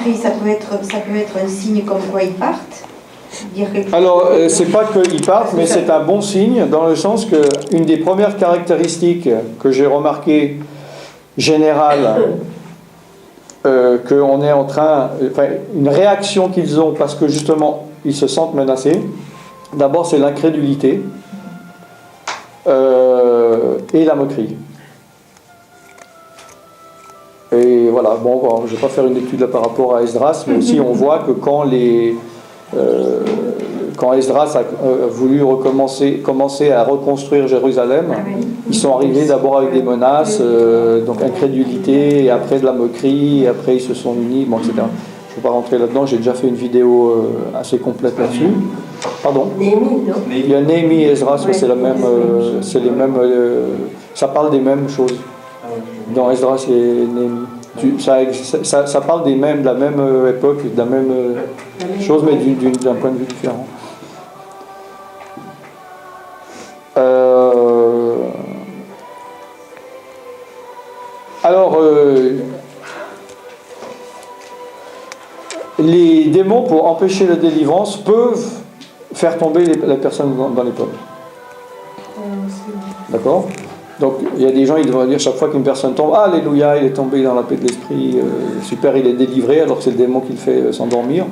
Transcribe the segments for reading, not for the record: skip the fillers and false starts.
délivrer, ça peut être un signe comme quoi ils partent. Alors, c'est pas qu'ils partent, mais c'est un bon signe, dans le sens que une des premières caractéristiques que j'ai remarquées, générales, qu'on est en train... Enfin, une réaction qu'ils ont parce que, justement, ils se sentent menacés, d'abord, c'est l'incrédulité et la moquerie. Et voilà, bon, je ne vais pas faire une étude là par rapport à Esdras, mais aussi on voit que quand Esdras a voulu commencer à reconstruire Jérusalem, ils sont arrivés d'abord avec des menaces, donc incrédulité, et après de la moquerie, et après ils se sont unis, bon, etc. Je ne vais pas rentrer là-dedans, j'ai déjà fait une vidéo assez complète là-dessus. Pardon ? Néhémie, non ? Il y a Néhémie et Esdras, c'est la même, c'est les mêmes, ça parle des mêmes choses. Dans Esdras et Néhémie. Ça parle de la même époque, de la même chose, mais d'un point de vue différent. Alors, les démons, pour empêcher la délivrance, peuvent faire tomber la personne dans les pommes. D'accord ? Donc, il y a des gens, ils devraient dire chaque fois qu'une personne tombe, ah, alléluia, il est tombé dans la paix de l'esprit, super, il est délivré, alors que c'est le démon qui le fait s'endormir.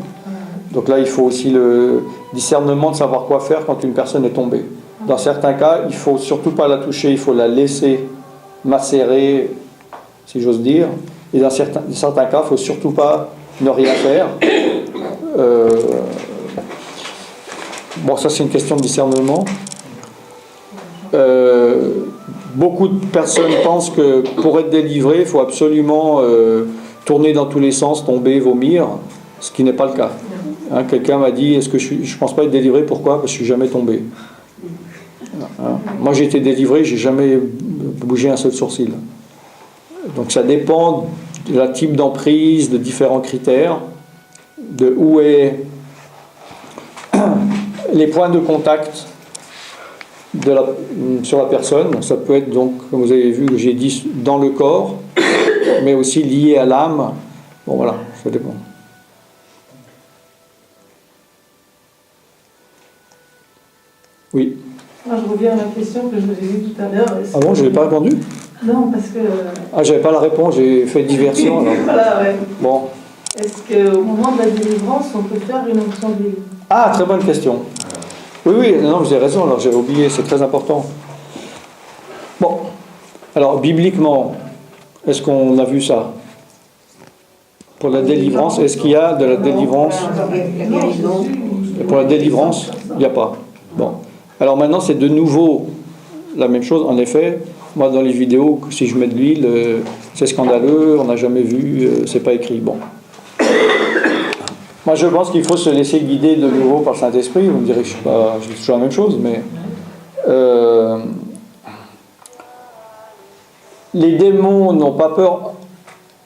Donc là, il faut aussi le discernement de savoir quoi faire quand une personne est tombée. Dans certains cas, il ne faut surtout pas la toucher, il faut la laisser macérer, si j'ose dire. Et dans certains cas, il ne faut surtout pas ne rien faire. Bon, ça c'est une question de discernement. Beaucoup de personnes pensent que pour être délivré, il faut absolument tourner dans tous les sens, tomber, vomir, ce qui n'est pas le cas. Hein, quelqu'un m'a dit, est-ce que je ne pense pas être délivré, pourquoi ? Parce que je ne suis jamais tombé. Hein, moi j'ai été délivré, je n'ai jamais bougé un seul sourcil. Donc ça dépend de la type d'emprise, de différents critères, de où est les points de contact sur la personne. Donc, ça peut être, donc, comme vous avez vu, j'ai dit dans le corps, mais aussi lié à l'âme. Bon, voilà, ça dépend. Oui. Moi, je reviens à la question que je vous ai vue tout à l'heure. Ah bon, je n'ai pas répondu ? Non, parce que... Ah, j'avais pas la réponse, j'ai fait diversion. Alors. Voilà, ouais. Bon. Est-ce qu'au moment de la délivrance, on peut faire une onction de délivrance ? Ah, très bonne question. Oui, non, vous avez raison, alors j'avais oublié, c'est très important. Bon, alors bibliquement, est-ce qu'on a vu ça ? Pour la délivrance, est-ce qu'il y a de la délivrance ? Pour la délivrance, il n'y a pas. Bon, alors maintenant c'est de nouveau la même chose, en effet. Moi dans les vidéos, si je mets de l'huile, c'est scandaleux, on n'a jamais vu, c'est pas écrit. Bon. Moi, je pense qu'il faut se laisser guider de nouveau par le Saint-Esprit. Vous me direz que je dis toujours la même chose, mais les démons n'ont pas peur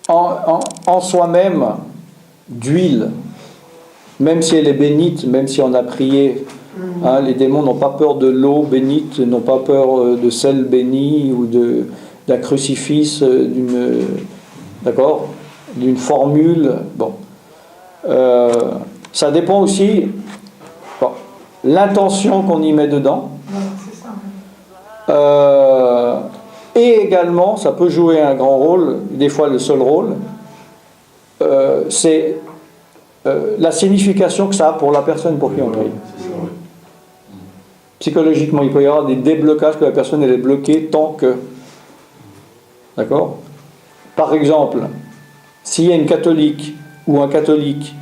en soi-même d'huile, même si elle est bénite, même si on a prié. Hein, les démons n'ont pas peur de l'eau bénite, n'ont pas peur de sel béni ou d'un crucifix, d'une formule. Bon. Ça dépend aussi l'intention qu'on y met dedans. Et également, ça peut jouer un grand rôle, des fois le seul rôle, c'est la signification que ça a pour la personne pour qui on prie. Psychologiquement, il peut y avoir des déblocages que la personne elle est bloquée tant que... D'accord ? Par exemple, s'il y a une catholique ou un catholique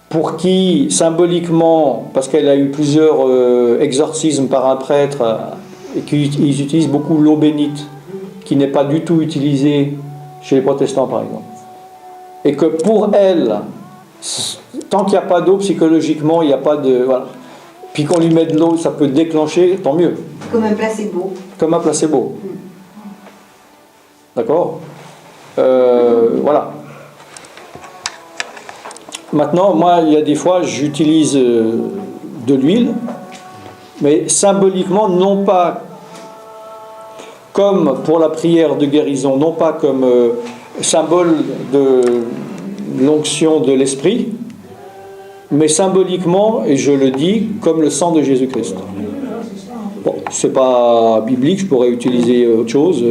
pour qui, symboliquement, parce qu'elle a eu plusieurs exorcismes par un prêtre, et qu'ils utilisent beaucoup l'eau bénite, qui n'est pas du tout utilisée chez les protestants, par exemple, et que pour elle, tant qu'il n'y a pas d'eau, psychologiquement, il n'y a pas de... Voilà. Puis qu'on lui met de l'eau, ça peut déclencher, tant mieux. Comme un placebo. Comme un placebo. D'accord ? Voilà. Maintenant, moi, il y a des fois, j'utilise de l'huile, mais symboliquement, non pas comme pour la prière de guérison, non pas comme symbole l'onction de l'Esprit, mais symboliquement, et je le dis, comme le sang de Jésus-Christ. Bon, c'est pas biblique, je pourrais utiliser autre chose,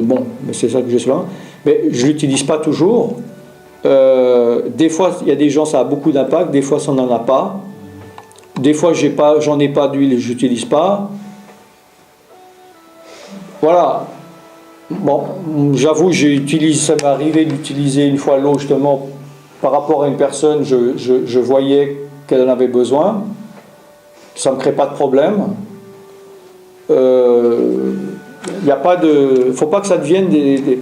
bon, mais c'est ça que je sais pas. Mais je l'utilise pas toujours. Des fois, il y a des gens, ça a beaucoup d'impact, des fois, ça n'en a pas. Des fois, j'en ai pas d'huile et je l'utilise pas. Voilà. Bon, j'avoue, ça m'est arrivé d'utiliser une fois l'eau justement par rapport à une personne, je voyais qu'elle en avait besoin. Ça ne me crée pas de problème. Il ne faut pas que ça devienne de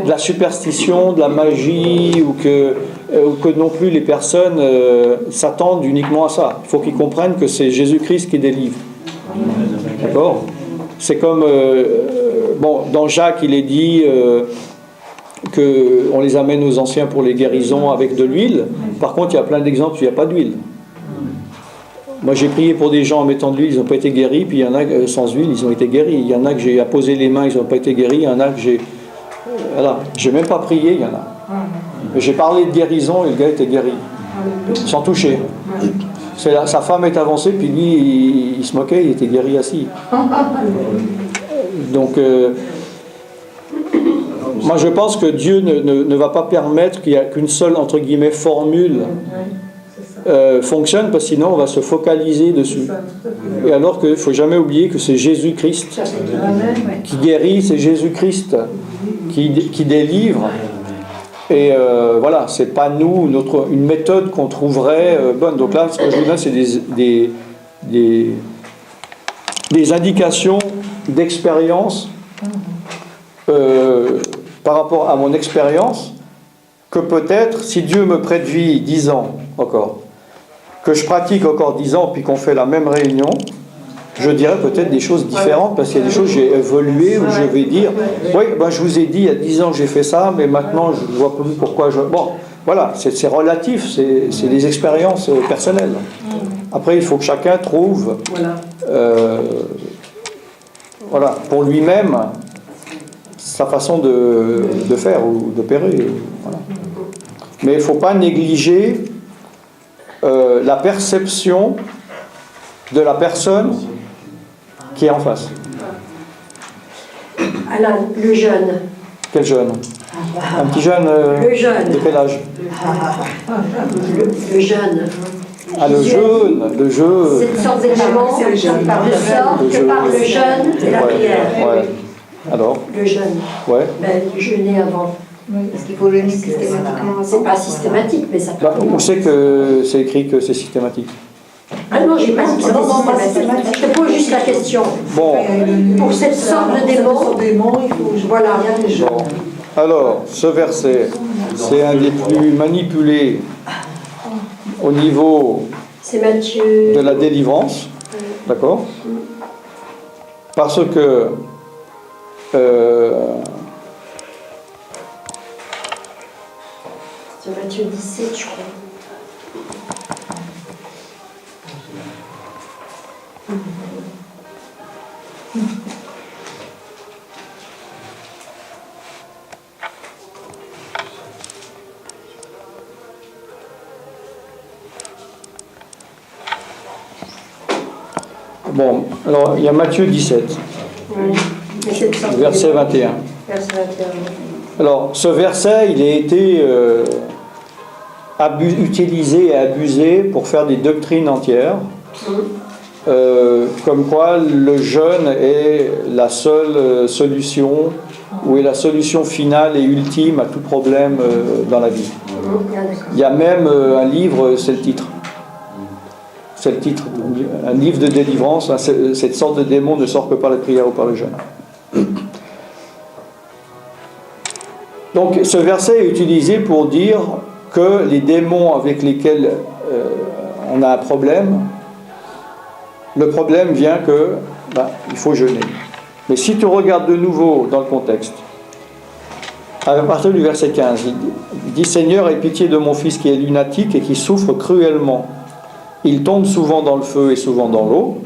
la superstition, de la magie, ou que non plus les personnes s'attendent uniquement à ça. Il faut qu'ils comprennent que c'est Jésus-Christ qui délivre. D'accord ? C'est comme, dans Jacques, il est dit qu'on les amène aux anciens pour les guérisons avec de l'huile. Par contre, il y a plein d'exemples où il n'y a pas d'huile. Moi, j'ai prié pour des gens en mettant de l'huile, ils n'ont pas été guéris, puis il y en a sans huile, ils ont été guéris. Il y en a que j'ai apposé les mains, ils n'ont pas été guéris. Il y en a que j'ai... Voilà, j'ai même pas prié, il y en a. Mais j'ai parlé de guérison et le gars était guéri, sans toucher. Sa femme est avancée, puis lui, il se moquait, il était guéri assis. Donc, moi je pense que Dieu ne va pas permettre qu'il n'y ait qu'une seule, entre guillemets, formule fonctionne, parce que sinon on va se focaliser dessus. Et alors qu'il ne faut jamais oublier que c'est Jésus-Christ qui guérit, c'est Jésus-Christ qui délivre. Et voilà, c'est pas nous, une méthode qu'on trouverait bonne. Donc là, ce que je vous donne, c'est des indications d'expérience par rapport à mon expérience, que peut-être, si Dieu me prête vie 10 ans encore, que je pratique encore 10 ans, puis qu'on fait la même réunion, je dirais peut-être des choses différentes, parce qu'il y a des choses, j'ai évolué, où je vais dire, oui, je vous ai dit, il y a 10 ans j'ai fait ça, mais maintenant je ne vois plus pourquoi je... Bon, voilà, c'est relatif, c'est des expériences personnelles. Après, il faut que chacun trouve, pour lui-même, sa façon de faire ou d'opérer. Voilà. Mais il ne faut pas négliger la perception de la personne qui est en face. Alors, le jeune. Quel jeune ? Un petit jeune, le jeune. De quel âge ? Le jeune. Ah, le jeûne. Cette sorte d'élément que par le jeûne et la prière. Ouais. Alors ? Le jeûne. Ouais. Jeûner avant. Parce qu'il faut jeûner systématiquement. C'est pas systématique, mais ça peut. On sait que c'est écrit que c'est systématique. Ah non, j'ai pas dit que c'était systématique. Je te pose juste la question. Bon. Pour cette sorte de démon, il faut. Voilà. Bon. Alors, ce verset, c'est un des plus manipulés au niveau c'est Matthieu. de la délivrance. D'accord ? Parce que C'est Matthieu 17, je crois. Bon, alors il y a Matthieu 17, verset 21. Verset 21. Alors, ce verset, il a été utilisé et abusé pour faire des doctrines entières, comme quoi le jeûne est la seule solution, ou est la solution finale et ultime à tout problème dans la vie. Il y a même un livre, c'est le titre. C'est le titre, un livre de délivrance. Cette sorte de démon ne sort que par la prière ou par le jeûne. Donc ce verset est utilisé pour dire que les démons avec lesquels on a un problème, le problème vient que il faut jeûner. Mais si tu regardes de nouveau dans le contexte, à partir du verset 15, il dit « Seigneur, aie pitié de mon fils qui est lunatique et qui souffre cruellement. Il tombe souvent dans le feu et souvent dans l'eau.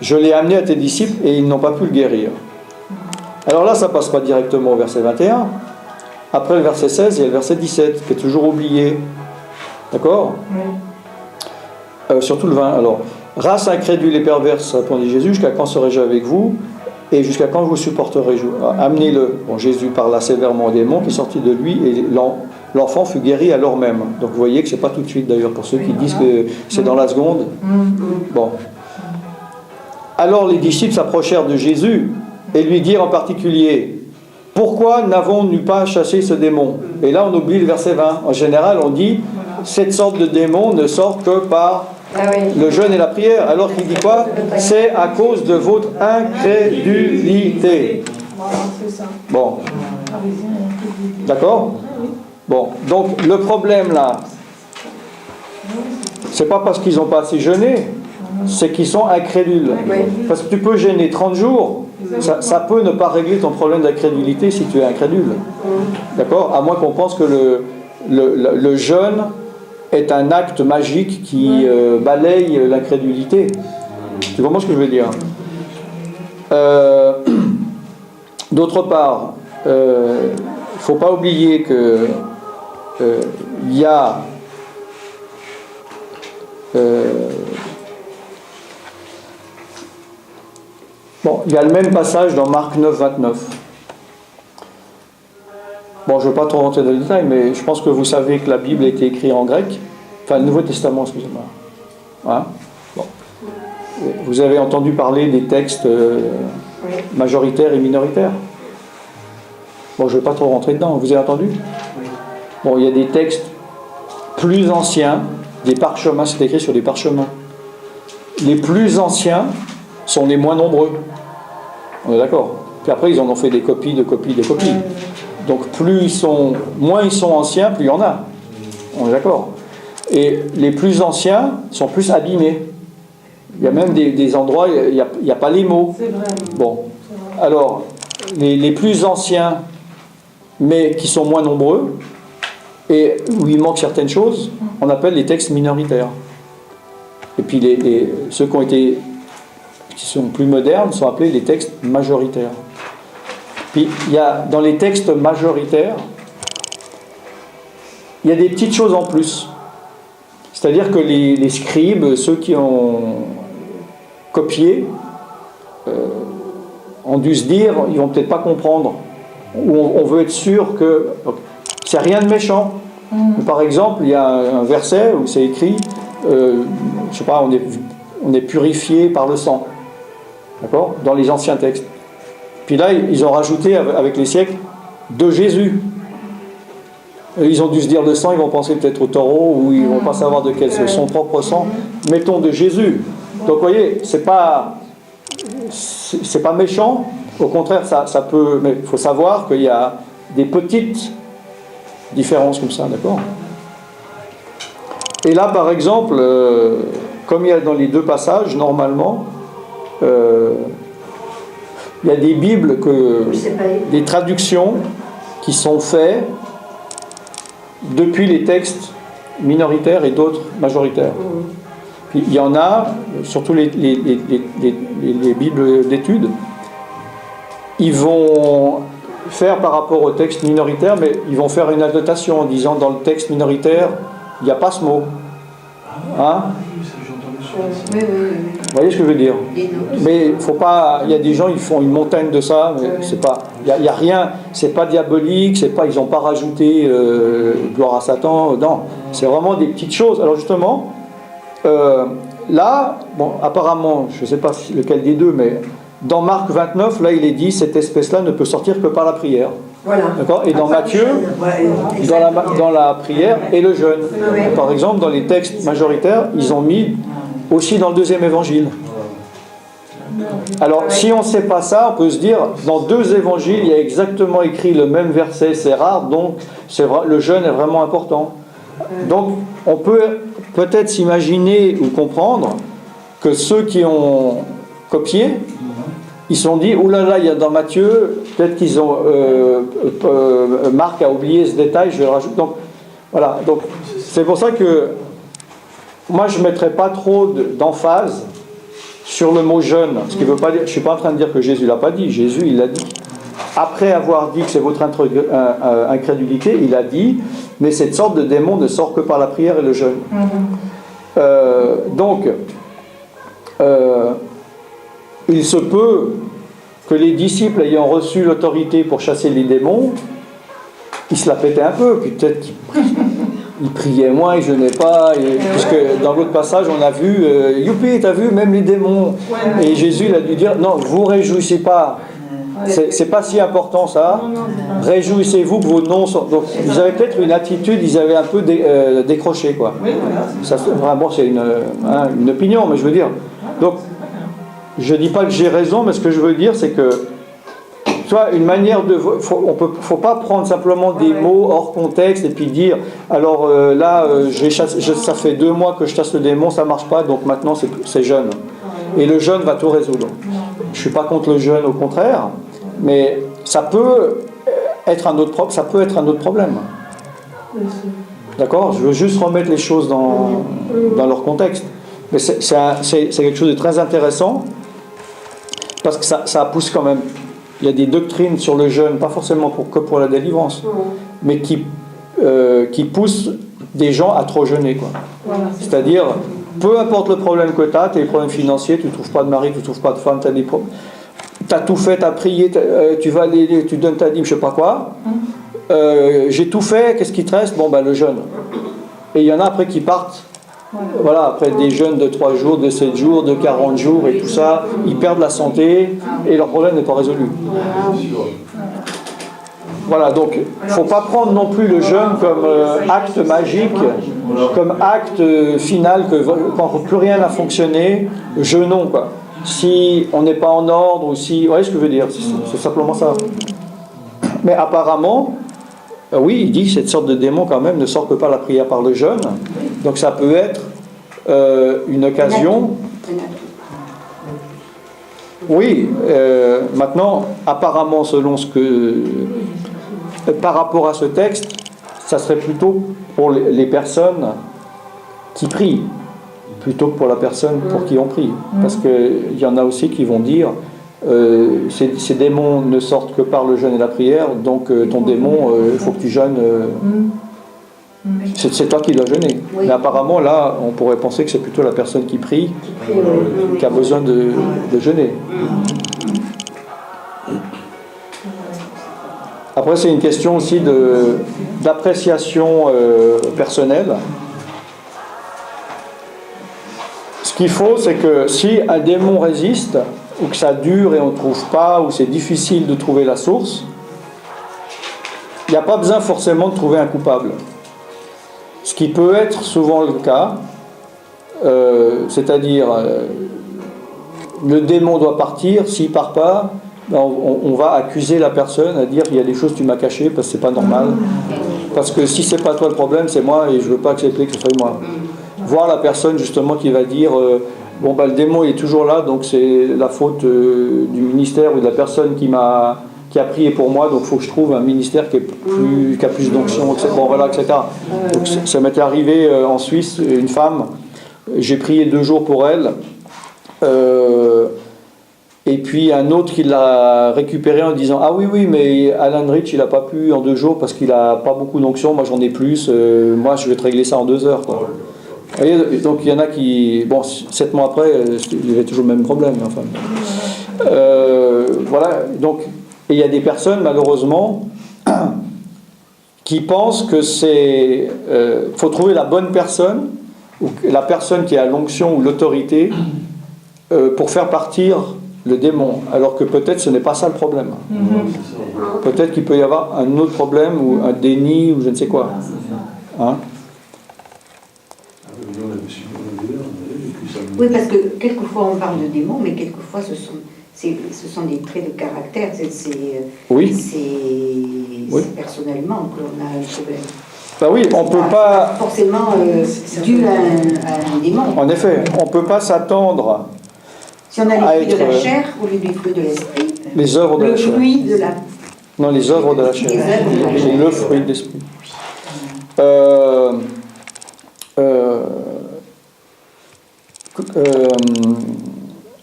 Je l'ai amené à tes disciples et ils n'ont pas pu le guérir. » Alors là, ça ne passe pas directement au verset 21, Après le verset 16, il y a le verset 17, qui est toujours oublié. D'accord ? Surtout le 20. Alors, race incrédule et perverse, répondit Jésus, jusqu'à quand serai-je avec vous ? Et jusqu'à quand vous supporterai-je ? Amenez-le. Bon, Jésus parla sévèrement au démon qui sortit de lui et l'enfant fut guéri alors même. Donc vous voyez que c'est pas tout de suite d'ailleurs, pour ceux qui disent que c'est dans la seconde. Bon. Alors les disciples s'approchèrent de Jésus et lui dirent en particulier: pourquoi n'avons-nous pas chassé ce démon ? Et là on oublie le verset 20. En général on dit cette sorte de démon ne sort que par le jeûne et la prière. Alors qu'il dit quoi ? C'est à cause de votre incrédulité. Bon. D'accord ? Bon. Donc le problème là, c'est pas parce qu'ils n'ont pas assez jeûné, c'est qu'ils sont incrédules. Parce que tu peux jeûner 30 jours, ça peut ne pas régler ton problème d'incrédulité si tu es incrédule. D'accord ? À moins qu'on pense que le jeûne est un acte magique qui balaye l'incrédulité. Tu comprends ce que je veux dire ? D'autre part, il ne faut pas oublier que il y a il y a le même passage dans Marc 9, 29. Bon, je ne veux pas trop rentrer dans le détail, mais je pense que vous savez que la Bible a été écrite en grec. Enfin, le Nouveau Testament, excusez-moi. Hein ? Bon. Vous avez entendu parler des textes majoritaires et minoritaires ? Bon, je ne vais pas trop rentrer dedans. Vous avez entendu ? Bon, il y a des textes plus anciens, des parchemins, c'est écrit sur des parchemins. Les plus anciens sont les moins nombreux. On est d'accord ? Puis après, ils en ont fait des copies, de copies, de copies. Donc moins ils sont anciens, plus il y en a. On est d'accord. Et les plus anciens sont plus abîmés. Il y a même des endroits, il n'y a pas les mots. C'est vrai. Bon. Alors, les plus anciens, mais qui sont moins nombreux, et où il manque certaines choses, on appelle les textes minoritaires. Et puis ceux qui sont plus modernes sont appelés les textes majoritaires. Puis il y a dans les textes majoritaires, il y a des petites choses en plus. C'est-à-dire que les scribes, ceux qui ont copié, ont dû se dire, ils vont peut-être pas comprendre, ou on veut être sûr que c'est rien de méchant. Par exemple, il y a un verset où c'est écrit, je sais pas, on est purifié par le sang, d'accord, dans les anciens textes. Puis là, ils ont rajouté avec les siècles de Jésus. Ils ont dû se dire le sang, ils vont penser peut-être au taureau, ou ils vont pas savoir de quel c'est son propre sang. Mettons de Jésus. Donc vous voyez, c'est pas méchant. Au contraire, ça peut. Mais il faut savoir qu'il y a des petites différences comme ça, d'accord ? Et là, par exemple, comme il y a dans les deux passages, normalement, il y a des Bibles, des traductions qui sont faites depuis les textes minoritaires et d'autres majoritaires. Puis il y en a, surtout les Bibles d'études, ils vont faire par rapport au texte minoritaire, mais ils vont faire une annotation en disant dans le texte minoritaire, il n'y a pas ce mot. Hein ? Oui. Vous voyez ce que je veux dire ? Mais faut pas. Il y a des gens, ils font une montagne de ça, mais c'est pas. Il y a rien. C'est pas diabolique. C'est pas. Ils n'ont pas rajouté gloire à Satan. Non, c'est vraiment des petites choses. Alors justement, là, bon, apparemment, je ne sais pas lequel des deux, mais dans Marc 29, là, il est dit cette espèce-là ne peut sortir que par la prière. Voilà. D'accord ? Et dans Matthieu, dans la prière et le jeûne. Par exemple, dans les textes majoritaires, ils ont mis aussi dans le deuxième évangile. Alors, si on ne sait pas ça, on peut se dire, dans deux évangiles, il y a exactement écrit le même verset, c'est rare, donc le jeûne est vraiment important. Donc, on peut peut-être s'imaginer ou comprendre que ceux qui ont copié, ils se sont dit, oh là là, il y a dans Matthieu, peut-être qu'ils ont. Marc a oublié ce détail, je vais le rajouter. Donc, voilà. Donc, c'est pour ça que moi, je ne mettrais pas trop d'emphase sur le mot jeûne. Ce qui veut pas dire, je ne suis pas en train de dire que Jésus ne l'a pas dit. Jésus, il l'a dit. après avoir dit que c'est votre incrédulité, il a dit, mais cette sorte de démon ne sort que par la prière et le jeûne. Donc, il se peut que les disciples ayant reçu l'autorité pour chasser les démons, ils se la pétaient un peu, puis peut-être qu'ils priaient moins, ils jeûnaient pas, puisque dans l'autre passage on a vu, youpi, t'as vu, même les démons, et Jésus il a dû dire, non, vous réjouissez pas, c'est pas si important ça, réjouissez-vous que vos noms sont... Donc ils avaient peut-être une attitude, ils avaient un peu décroché, quoi. Ça, vraiment c'est une opinion, mais je veux dire, donc je dis pas que j'ai raison, mais ce que je veux dire c'est que soit une manière de... faut pas prendre simplement des mots hors contexte et puis dire alors ça fait 2 mois que je chasse le démon, ça marche pas, donc maintenant c'est jeûne. Et le jeûne va tout résoudre. Je suis pas contre le jeûne, au contraire, mais ça peut être un autre problème. D'accord ? Je veux juste remettre les choses dans leur contexte. Mais c'est quelque chose de très intéressant parce que ça pousse quand même. Il y a des doctrines sur le jeûne, pas forcément que pour la délivrance, mais qui poussent des gens à trop jeûner, quoi. C'est-à-dire, peu importe le problème que tu as des problèmes financiers, tu ne trouves pas de mari, tu ne trouves pas de femme, tu as tout fait, tu as prié, tu vas aller, tu donnes ta dîme, je ne sais pas quoi. J'ai tout fait, qu'est-ce qui te reste ? Bon, le jeûne. Et il y en a après qui partent. Voilà, après des jeûnes de 3 jours, de 7 jours, de 40 jours et tout ça, ils perdent la santé et leur problème n'est pas résolu. Voilà, donc il ne faut pas prendre non plus le jeûne comme acte magique, comme acte final, que quand plus rien n'a fonctionné, jeûnons, quoi. Si on n'est pas en ordre, ou si... Vous voyez ce que je veux dire ? C'est simplement ça. Mais apparemment... oui, il dit que cette sorte de démon quand même ne sort que par la prière, par le jeûne. Donc ça peut être une occasion. Oui, maintenant, apparemment, selon ce que... par rapport à ce texte, ça serait plutôt pour les personnes qui prient, plutôt que pour la personne pour qui on prie. Parce qu'il y en a aussi qui vont dire... ces démons ne sortent que par le jeûne et la prière, donc ton démon, il faut que tu jeûnes. C'est toi qui dois jeûner. Mais apparemment, là, on pourrait penser que c'est plutôt la personne qui prie qui a besoin de jeûner. Après, c'est une question aussi d'appréciation personnelle. Ce qu'il faut, c'est que si un démon résiste, ou que ça dure et on ne trouve pas, ou c'est difficile de trouver la source, il n'y a pas besoin forcément de trouver un coupable. Ce qui peut être souvent le cas, c'est-à-dire le démon doit partir, s'il ne part pas, on va accuser la personne, à dire il y a des choses que tu m'as cachées parce que c'est pas normal. Parce que si c'est pas toi le problème, c'est moi et je veux pas accepter que ce soit moi. Voir la personne justement qui va dire le démon il est toujours là, donc c'est la faute du ministère ou de la personne qui a prié pour moi, donc il faut que je trouve un ministère qui a plus d'onction, etc. Donc ça m'était arrivé en Suisse, une femme, j'ai prié 2 jours pour elle, et puis un autre qui l'a récupéré en disant ah oui mais Alan Rich il n'a pas pu en 2 jours parce qu'il n'a pas beaucoup d'onction, moi j'en ai plus, moi je vais te régler ça en 2 heures, quoi. Vous voyez, donc il y en a qui, 7 mois après, il y avait toujours le même problème. Enfin. Voilà, donc, et il y a des personnes, malheureusement, qui pensent que faut trouver la bonne personne, ou la personne qui a l'onction ou l'autorité, pour faire partir le démon, alors que peut-être ce n'est pas ça le problème. Peut-être qu'il peut y avoir un autre problème, ou un déni, ou je ne sais quoi. Hein? Oui, parce que quelquefois on parle de démons, mais quelquefois ce sont des traits de caractère. Oui. C'est personnellement qu'on a un problème. Ben oui, on ne peut pas... forcément dû à un démon. En effet, on ne peut pas s'attendre... Si on a les fruits de la chair au lieu des fruits de l'esprit... Les œuvres de la chair. Non, les œuvres de la chair. C'est le fruit de l'esprit.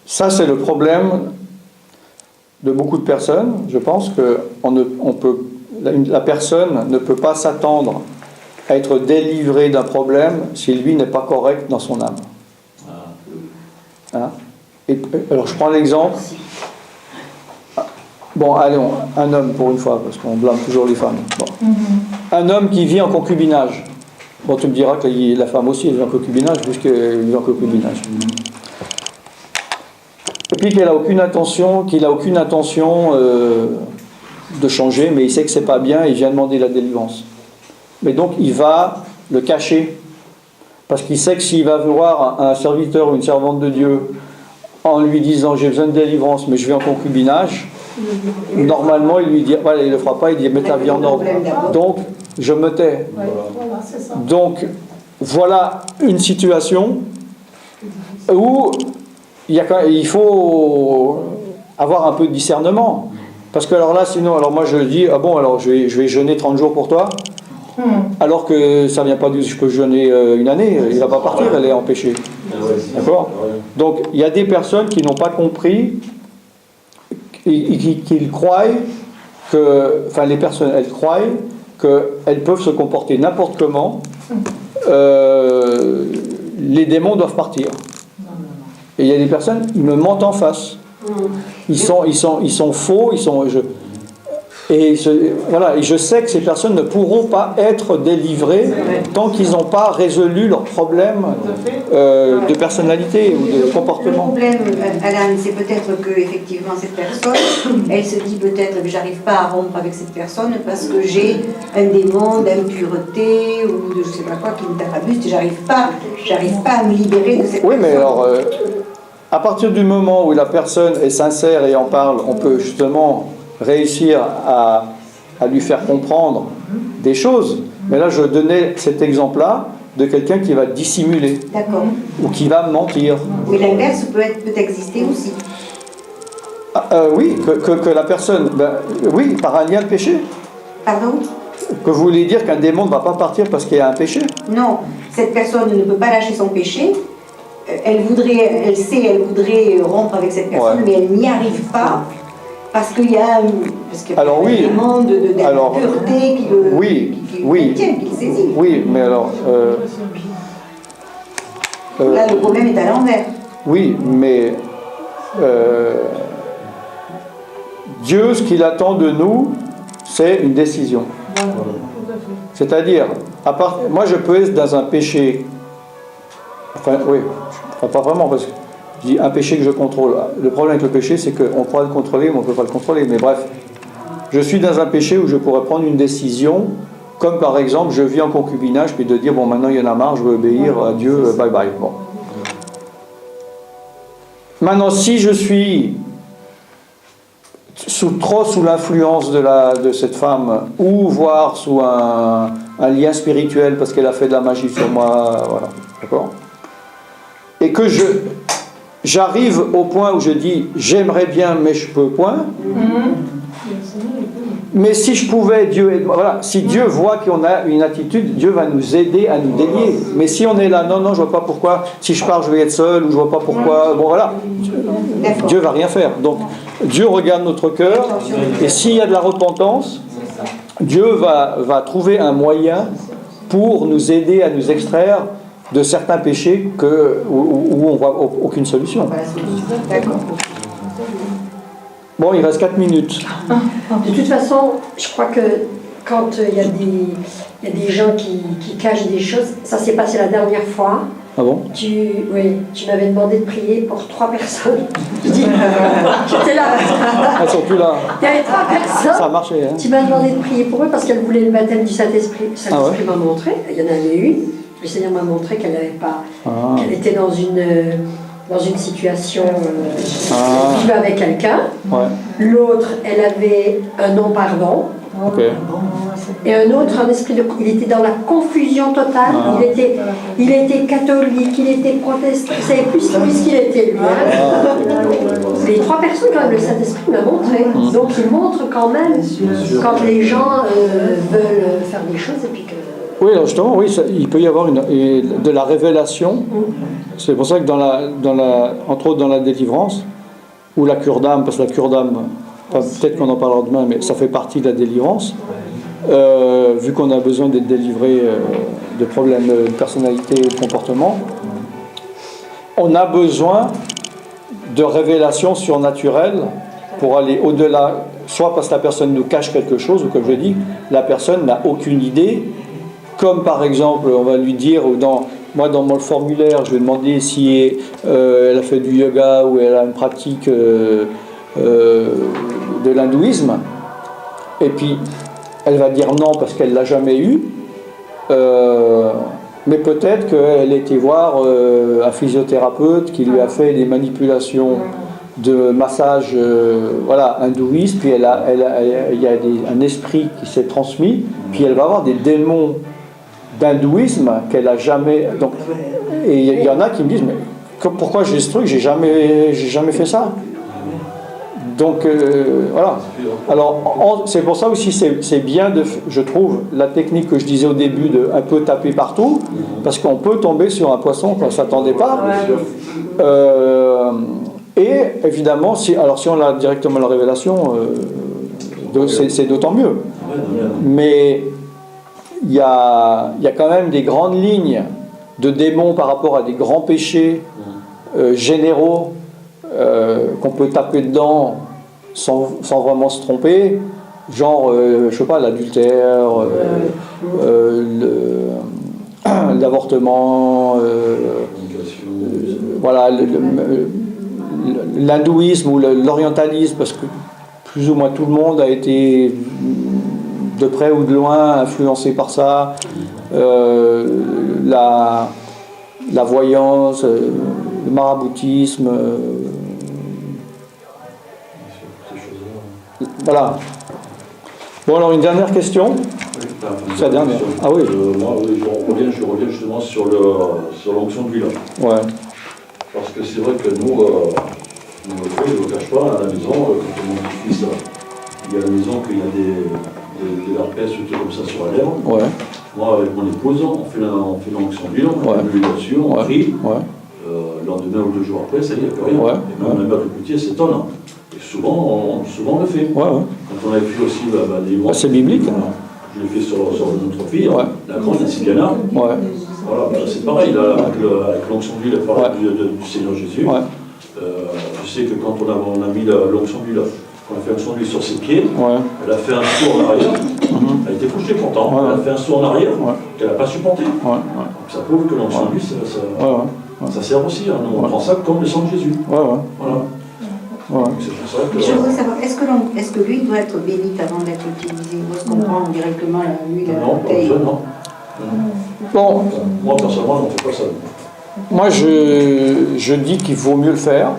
Ça, c'est le problème de beaucoup de personnes, je pense que la personne ne peut pas s'attendre à être délivré d'un problème si lui n'est pas correct dans son âme. Hein? Alors je prends l'exemple. Bon, allez, un homme pour une fois, parce qu'on blâme toujours les femmes. Bon. Un homme qui vit en concubinage. Bon, tu me diras que la femme aussi vit en concubinage, puisqu'elle vit en concubinage. Et puis qu'il n'a aucune intention de changer, mais il sait que c'est pas bien et il vient demander la délivrance. Mais donc il va le cacher, parce qu'il sait que s'il va voir un serviteur ou une servante de Dieu en lui disant j'ai besoin de délivrance mais je vais en concubinage, normalement il lui dit voilà, il le fera pas, il dit mets ta vie en ordre. Donc je me tais. Donc voilà une situation où il faut avoir un peu de discernement. Parce que alors là, sinon, alors moi je dis, ah bon, alors je vais jeûner 30 jours pour toi, alors que ça ne vient pas du je peux jeûner une année, il ne va pas partir, elle est en péché. D'accord ? Donc il y a des personnes qui n'ont pas compris, qu'ils croient que, enfin les personnes, elles croient qu'elles peuvent se comporter n'importe comment, les démons doivent partir. Et il y a des personnes, ils me mentent en face. Ils sont faux, et je sais que ces personnes ne pourront pas être délivrées tant qu'ils n'ont pas résolu leurs problèmes de personnalité ou de comportement. Le problème, Alan, c'est peut-être que effectivement cette personne, elle se dit peut-être que j'arrive pas à rompre avec cette personne parce que j'ai un démon d'impureté ou de je sais pas quoi qui me tarabuste et j'arrive pas à me libérer de cette personne. Oui, mais alors, à partir du moment où la personne est sincère et en parle, on peut justement réussir à lui faire comprendre des choses. Mais là, je donnais cet exemple-là de quelqu'un qui va dissimuler. D'accord. Ou qui va mentir. Oui, l'inverse peut exister aussi. Oui, que la personne... oui, par un lien de péché. Pardon ? Que vous voulez dire qu'un démon ne va pas partir parce qu'il y a un péché ? Non, cette personne ne peut pas lâcher son péché. Elle voudrait rompre avec cette personne, mais elle n'y arrive pas. Parce qu'il y a un élément d'impureté qui le tient, qui le saisit. Oui, mais alors... là, le problème est à l'envers. Oui, mais... Dieu, ce qu'il attend de nous, c'est une décision. C'est-à-dire, moi je peux être dans un péché... Enfin, oui, pas vraiment, parce que je dis un péché que je contrôle. Le problème avec le péché, c'est qu'on croit le contrôler, mais on ne peut pas le contrôler. Mais bref, je suis dans un péché où je pourrais prendre une décision, comme par exemple, je vis en concubinage, puis de dire, bon, maintenant il y en a marre, je veux obéir à Dieu, bye bye. Bon. Maintenant, si je suis trop sous l'influence de cette femme, ou voire sous un lien spirituel, parce qu'elle a fait de la magie sur moi, voilà, d'accord ? Et que j'arrive au point où je dis j'aimerais bien mais je peux point. Mais si je pouvais, si Dieu voit qu'on a une attitude, Dieu va nous aider à nous délier. Mais si on est là, non, je vois pas pourquoi, si je pars je vais être seul, ou je vois pas pourquoi, bon voilà, Dieu va rien faire. Donc Dieu regarde notre cœur, et s'il y a de la repentance, Dieu va trouver un moyen pour nous aider à nous extraire de certains péchés où on ne voit aucune solution. D'accord. Bon, il reste 4 minutes. De toute façon, je crois que quand il y a des gens qui cachent des choses, ça s'est passé la dernière fois. Ah bon ? Tu m'avais demandé de prier pour 3 personnes. J'étais là. Elles sont plus là. Il y avait 3 personnes. Ça a marché, hein ? Tu m'as demandé de prier pour eux parce qu'elles voulaient le baptême du Saint-Esprit. Le Saint-Esprit m'a montré. Il y en avait une. Le Seigneur m'a montré qu'elle n'avait pas, qu'elle était dans une situation vivre avec quelqu'un. Ouais. L'autre, elle avait un non-pardon. Okay. Et un autre, un esprit de... Il était dans la confusion totale. Il était catholique, il était protestant. Il ne savait plus ce qu'il était, lui. Les 3 personnes, quand même, le Saint-Esprit m'a montré. Donc, il montre quand même quand les gens veulent faire des choses et puis que... Oui, alors justement, oui, il peut y avoir de la révélation. C'est pour ça que entre autres dans la délivrance, ou la cure d'âme, parce que la cure d'âme, Enfin, peut-être qu'on en parlera demain, mais ça fait partie de la délivrance. Vu qu'on a besoin d'être délivré de problèmes de personnalité et de comportement, on a besoin de révélations surnaturelles pour aller au-delà, soit parce que la personne nous cache quelque chose, ou comme je dis, la personne n'a aucune idée, comme par exemple, on va lui dire, dans mon formulaire, je vais demander si elle a fait du yoga ou elle a une pratique de l'hindouisme, et puis elle va dire non parce qu'elle ne l'a jamais eu, mais peut-être qu'elle a été voir un physiothérapeute qui lui a fait des manipulations de massage hindouiste, puis il y a un esprit qui s'est transmis, puis elle va avoir des démons d'hindouisme qu'elle a jamais. Donc, et il y en a qui me disent mais pourquoi j'ai ce truc, j'ai jamais fait ça. Donc voilà. Alors c'est pour ça aussi c'est bien je trouve la technique que je disais au début de un peu taper partout, parce qu'on peut tomber sur un poisson qu'on ne s'attendait pas. Et évidemment si on a directement la révélation, c'est d'autant mieux. Mais il y a quand même des grandes lignes de démons par rapport à des grands péchés généraux qu'on peut taper dedans sans vraiment se tromper, genre je sais pas, l'adultère, l'avortement, voilà, l'hindouisme ou l'orientalisme, parce que plus ou moins tout le monde a été de près ou de loin influencé par ça, la voyance, le maraboutisme, voilà. Bon, alors une dernière question. C'est la dernière. Ah oui. Moi, je reviens justement sur l'onction d'huile. Ouais. Parce que c'est vrai que nous, je ne le cache pas, à la maison, quand mon petit-fils, il y a à la maison qu'il y a des herpès ou tout comme ça sur la lèvre. Ouais. Moi, avec mon épouse, on fait l'onction d'huile, on met l'huile dessus, on prie. Ouais. Le lendemain ou 2 jours après, ça y est, il n'y a plus rien. Ouais. Et même la mère du petit, elle s'étonne. Et souvent, on le fait. Ouais. Quand on avait fait aussi des mois. C'est biblique. Je l'ai fait sur notre fille, la grande, la Sylviana. Ouais. Voilà, c'est pareil, là, avec l'onction d'huile, elle parle du Seigneur Jésus. Ouais. Je sais que quand on a mis l'onction d'huile, quand on a fait l'onction d'huile sur ses pieds, elle a fait un saut en arrière. Elle était couchée contente. Elle a fait un saut en arrière qu'elle n'a pas supporté. Donc ça prouve que l'onction d'huile, ça sert aussi. Hein. On prend ça comme le sang de Jésus. Voilà. C'est pour ça que, je voudrais savoir, est-ce que l'huile doit être bénite avant d'être utilisée, ou est-ce qu'on prend directement l'huile à la bouteille? Non. Bon. Moi, personnellement, je ne fais pas ça. Moi, je dis qu'il vaut mieux le faire,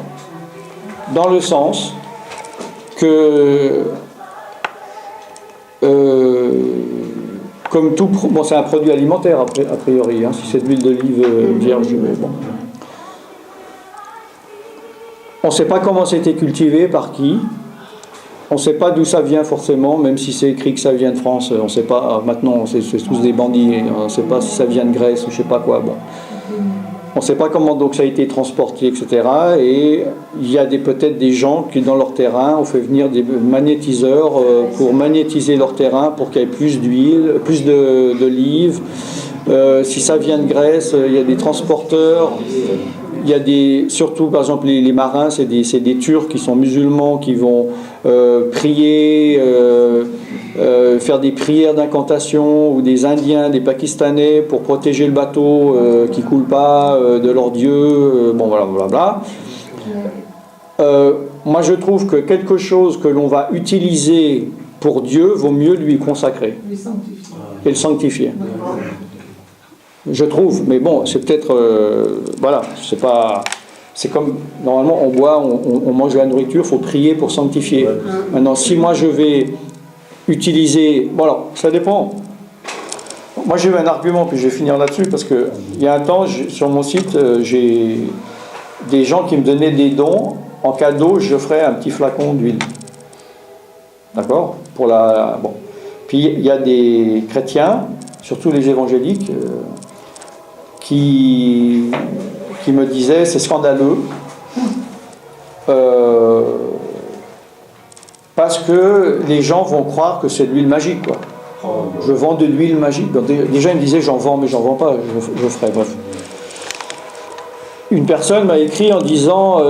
dans le sens que, comme tout, bon, c'est un produit alimentaire a priori, hein, si c'est de l'huile d'olive vierge, mais bon. On ne sait pas comment c'était cultivé, par qui. On ne sait pas d'où ça vient forcément, même si c'est écrit que ça vient de France. On ne sait pas. Maintenant, c'est tous des bandits. On ne sait pas si ça vient de Grèce ou je ne sais pas quoi. Bon. On ne sait pas comment donc ça a été transporté, etc. Et il y a peut-être des gens qui, dans leur terrain, ont fait venir des magnétiseurs pour magnétiser leur terrain, pour qu'il y ait plus d'huile, plus d'olive. Si ça vient de Grèce, il y a des transporteurs. Il y a surtout par exemple les marins, c'est des Turcs qui sont musulmans, qui vont prier, faire des prières d'incantation, ou des Indiens, des Pakistanais pour protéger le bateau qui ne coule pas de leur Dieu, bon voilà, blablabla. Moi je trouve que quelque chose que l'on va utiliser pour Dieu vaut mieux lui consacrer et le sanctifier. Je trouve, mais bon, c'est peut-être, voilà, c'est comme, normalement, on boit, on mange de la nourriture, il faut prier pour sanctifier. Maintenant, si moi je vais utiliser, voilà, ça dépend. Moi j'ai eu un argument, puis je vais finir là-dessus, parce que il y a un temps, sur mon site, j'ai des gens qui me donnaient des dons, en cadeau, je ferais un petit flacon d'huile. D'accord ? Bon. Puis il y a des chrétiens, surtout les évangéliques, qui me disaient c'est scandaleux, parce que les gens vont croire que c'est de l'huile magique, quoi. Je vends de l'huile magique. Donc, déjà, il me disait j'en vends, mais j'en vends pas, je ferai, bref. Une personne m'a écrit en disant,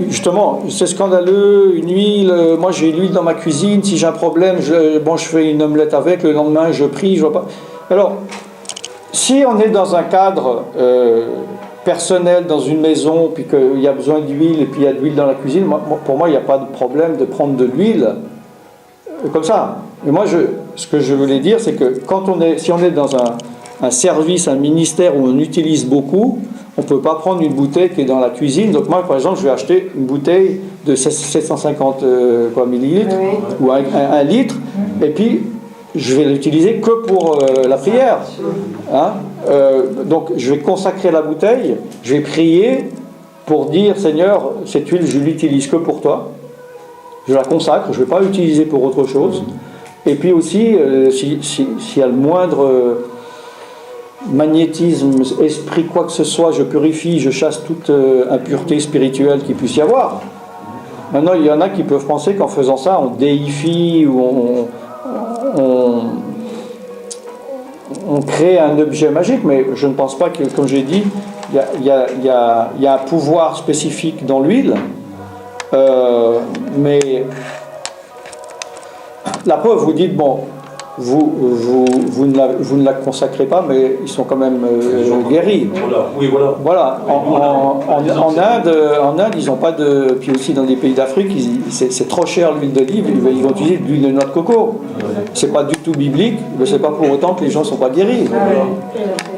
justement, c'est scandaleux, une huile, moi j'ai l'huile dans ma cuisine, si j'ai un problème, je fais une omelette avec, le lendemain je prie, je vois pas. Alors, si on est dans un cadre personnel, dans une maison, puis qu'il y a besoin d'huile, et puis il y a de l'huile dans la cuisine, pour moi il n'y a pas de problème de prendre de l'huile comme ça. Mais moi, ce que je voulais dire, c'est que si on est dans un service, un ministère où on utilise beaucoup, on ne peut pas prendre une bouteille qui est dans la cuisine. Donc moi, par exemple, je vais acheter une bouteille de 750 millilitres, ou un litre, et puis je vais l'utiliser que pour la prière. Hein? Donc je vais consacrer la bouteille, je vais prier pour dire, Seigneur, cette huile, je l'utilise que pour toi. Je la consacre, je ne vais pas l'utiliser pour autre chose. Et puis aussi, s'il y a le moindre magnétisme, esprit, quoi que ce soit, je purifie, je chasse toute impureté spirituelle qu'il puisse y avoir. Maintenant, il y en a qui peuvent penser qu'en faisant ça, on déifie ou on crée un objet magique, mais je ne pense pas que, comme j'ai dit, il y a un pouvoir spécifique dans l'huile, mais la preuve, vous dites, bon, vous ne la consacrez pas, mais ils sont quand même guéris. Voilà, oui, voilà. Voilà. En Inde, ils n'ont pas de... Puis aussi dans des pays d'Afrique, c'est trop cher l'huile d'olive, ils vont utiliser de l'huile de noix de coco. C'est pas du tout biblique, mais c'est pas pour autant que les gens ne sont pas guéris.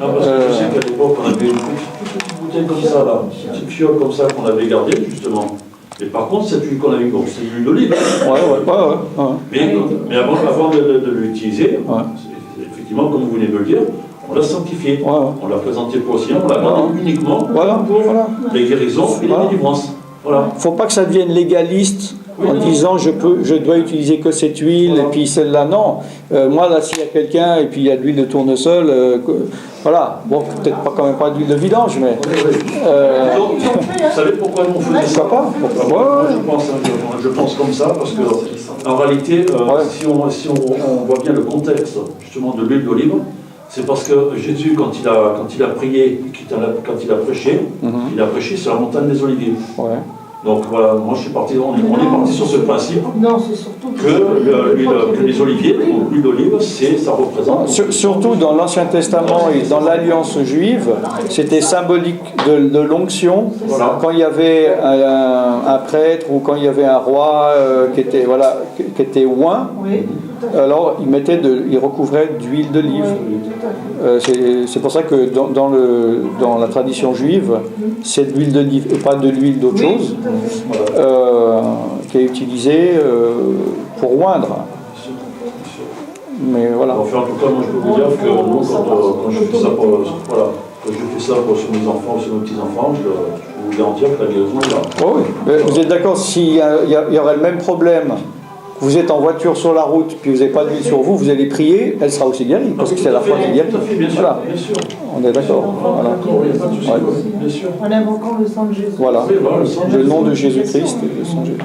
Non, parce que je sais qu'à l'époque, on avait une petite bouteille comme ça, là, une petite fiole comme ça qu'on avait gardée, justement. Et par contre, cette huile qu'on avait, bon, c'est l'huile d'olive. Ouais. Mais avant de l'utiliser, effectivement, comme vous venez de le dire, on l'a sanctifiée. Ouais. On l'a présentée pour aussi, on l'a gardée uniquement pour les guérisons et les délivrances. Voilà. Il ne faut pas que ça devienne légaliste en disant je dois utiliser que cette huile et puis celle-là, non. Moi, là, s'il y a quelqu'un et puis il y a de l'huile de tournesol, voilà. Bon, peut-être pas quand même pas d'huile de vidange, mais. Vous savez pourquoi nous on faisait ça? Pourquoi je pense comme ça, parce que en réalité, si on voit bien le contexte justement de l'huile d'olive, c'est parce que Jésus, quand il a prié, quand il a prêché, il a prêché sur la montagne des Oliviers. Ouais. Donc voilà, moi je suis parti, on est parti sur ce principe que les oliviers, donc l'huile d'olive, ça représente. Surtout dans l'Ancien Testament et dans l'Alliance juive, c'était symbolique de l'onction. Voilà. Quand il y avait un prêtre ou quand il y avait un roi qui était oint, alors il recouvrait d'huile d'olive. C'est pour ça que dans la tradition juive, c'est de l'huile d'olive et pas de l'huile d'autre chose qui est utilisée pour oindre. Mais voilà. Enfin, en tout cas, moi je peux vous dire que nous, quand je fais ça sur mes enfants, sur mes petits-enfants, je peux vous garantir que la guérison est là. Oh oui. Mais vous êtes d'accord, s'il y aurait le même problème, vous êtes en voiture sur la route, puis vous n'avez pas d'huile sur vous, vous allez prier, elle sera aussi guérie, parce que c'est la foi qui guérit. Tout à fait, bien sûr, voilà. Bien sûr. On est d'accord. Voilà. Bien sûr. En invoquant le sang de Jésus. Voilà, le nom de Jésus-Christ.